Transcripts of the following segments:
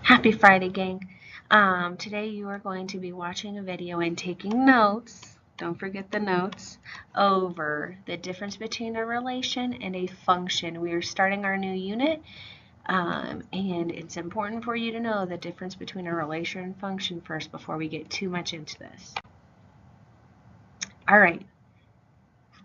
Happy Friday, gang. Today you are going to be watching a video and taking notes, don't forget the notes, over the difference between a relation and a function. We are starting our new unit, and it's important for you to know the difference between a relation and function first before we get too much into this. All right.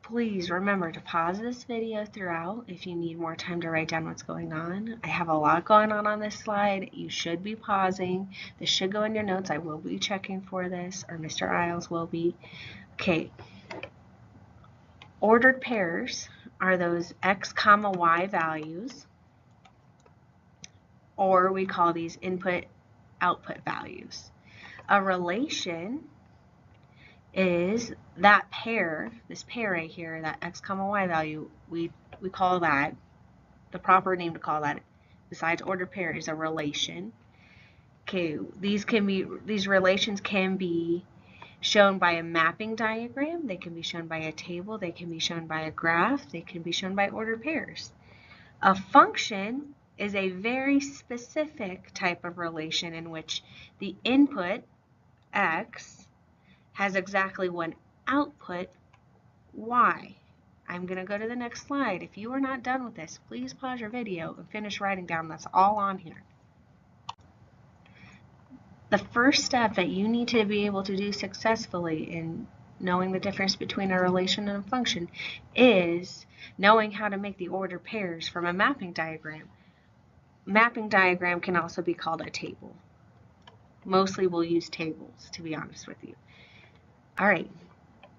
Please remember to pause this video throughout if you need more time to write down what's going on. I have a lot going on this slide. You should be pausing. This should go in your notes. I will be checking for this, or Mr. Isles will be. Okay. Ordered pairs are those x comma y values, or we call these input-output values. A relation is that pair, this pair right here, that x comma y value, we call that, the proper name to call that, besides ordered pair, is a relation. Okay, these relations can be shown by a mapping diagram, they can be shown by a table, they can be shown by a graph, they can be shown by ordered pairs. A function is a very specific type of relation in which the input, x, has exactly one output, y. I'm going to go to the next slide. If you are not done with this, please pause your video and finish writing down. That's all on here. The first step that you need to be able to do successfully in knowing the difference between a relation and a function is knowing how to make the ordered pairs from a mapping diagram. Mapping diagram can also be called a table. Mostly we'll use tables, to be honest with you. All right,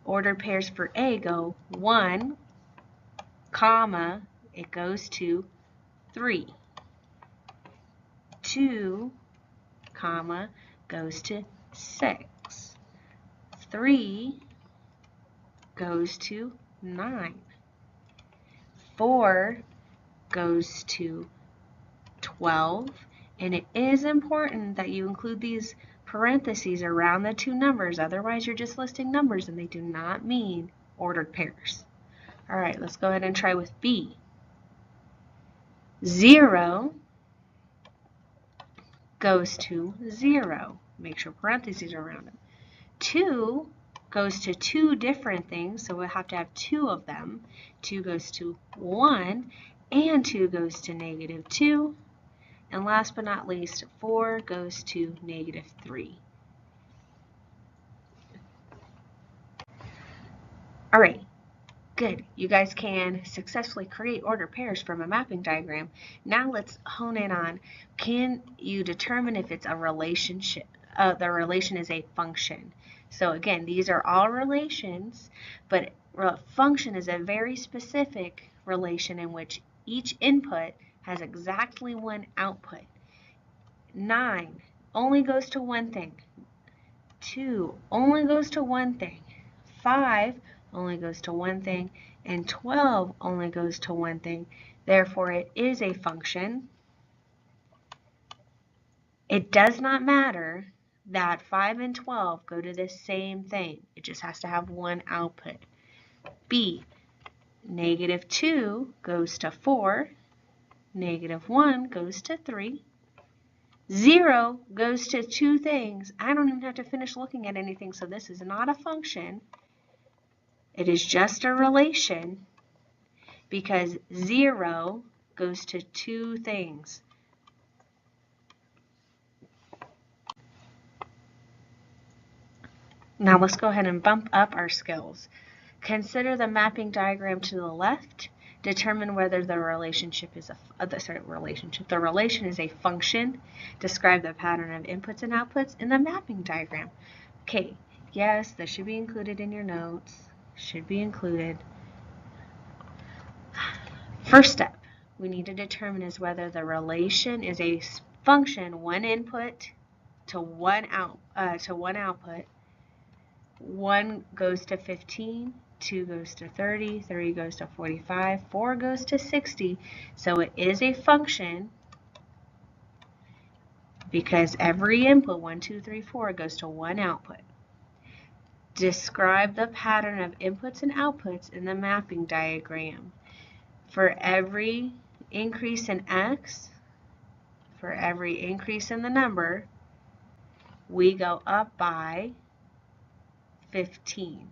ordered pairs for A go 1, comma, it goes to 3. 2, comma, goes to 6. 3 goes to 9. 4 goes to 12. And it is important that you include these parentheses around the two numbers, otherwise you're just listing numbers and they do not mean ordered pairs. All right, let's go ahead and try with B. 0 goes to 0. Make sure parentheses are around them. 2 goes to two different things, so we'll have to have two of them. 2 goes to 1, and 2 goes to -2. And last but not least, 4 goes to -3. All right, good. You guys can successfully create ordered pairs from a mapping diagram. Now let's hone in on, can you determine if it's a relationship? The relation is a function. So again, these are all relations, but a function is a very specific relation in which each input has exactly one output. 9 only goes to one thing. 2 only goes to one thing. 5 only goes to one thing. And 12 only goes to one thing. Therefore, it is a function. It does not matter that 5 and 12 go to the same thing. It just has to have one output. B, -2 goes to 4. -1 goes to 3. 0 goes to two things. I don't even have to finish looking at anything, so this is not a function. It is just a relation because 0 goes to two things. Now let's go ahead and bump up our skills. Consider the mapping diagram to the left. Determine whether the relationship is the relation is a function. Describe the pattern of inputs and outputs in the mapping diagram. Okay, yes, this should be included in your notes. Should be included. First step we need to determine is whether the relation is a function, one input to one output. 1 goes to 15. 2 goes to 30, 3 goes to 45, 4 goes to 60. So it is a function because every input, 1, 2, 3, 4, goes to one output. Describe the pattern of inputs and outputs in the mapping diagram. For every increase in x, for every increase in the number, we go up by 15.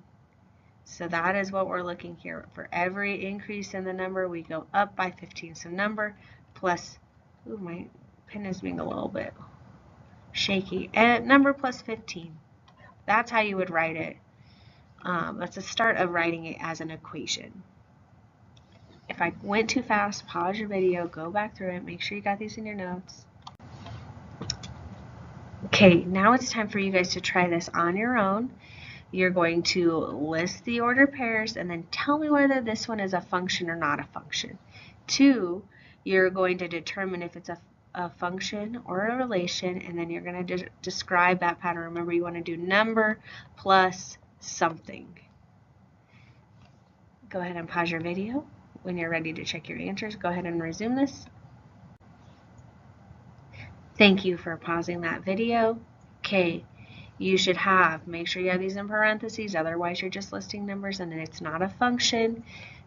So that is what we're looking here. For every increase in the number, we go up by 15. So number plus, ooh, my pen is being a little bit shaky. And number plus 15. That's how you would write it. That's the start of writing it as an equation. If I went too fast, pause your video, go back through it, make sure you got these in your notes. Okay, now it's time for you guys to try this on your own. You're going to list the ordered pairs and then tell me whether this one is a function or not a function. 2, you're going to determine if it's a function or a relation, and then you're going to describe that pattern. Remember, you want to do number plus something. Go ahead and pause your video. When you're ready to check your answers, go ahead and resume this. Thank you for pausing that video. Okay, you should make sure you have these in parentheses, otherwise you're just listing numbers and it's not a function.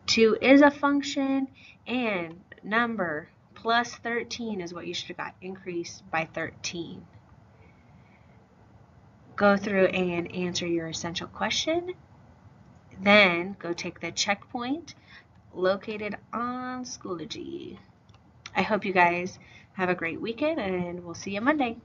2 is a function, and number plus 13 is what you should have got, increased by 13. Go through and answer your essential question. Then go take the checkpoint located on Schoology. I hope you guys have a great weekend, and we'll see you Monday.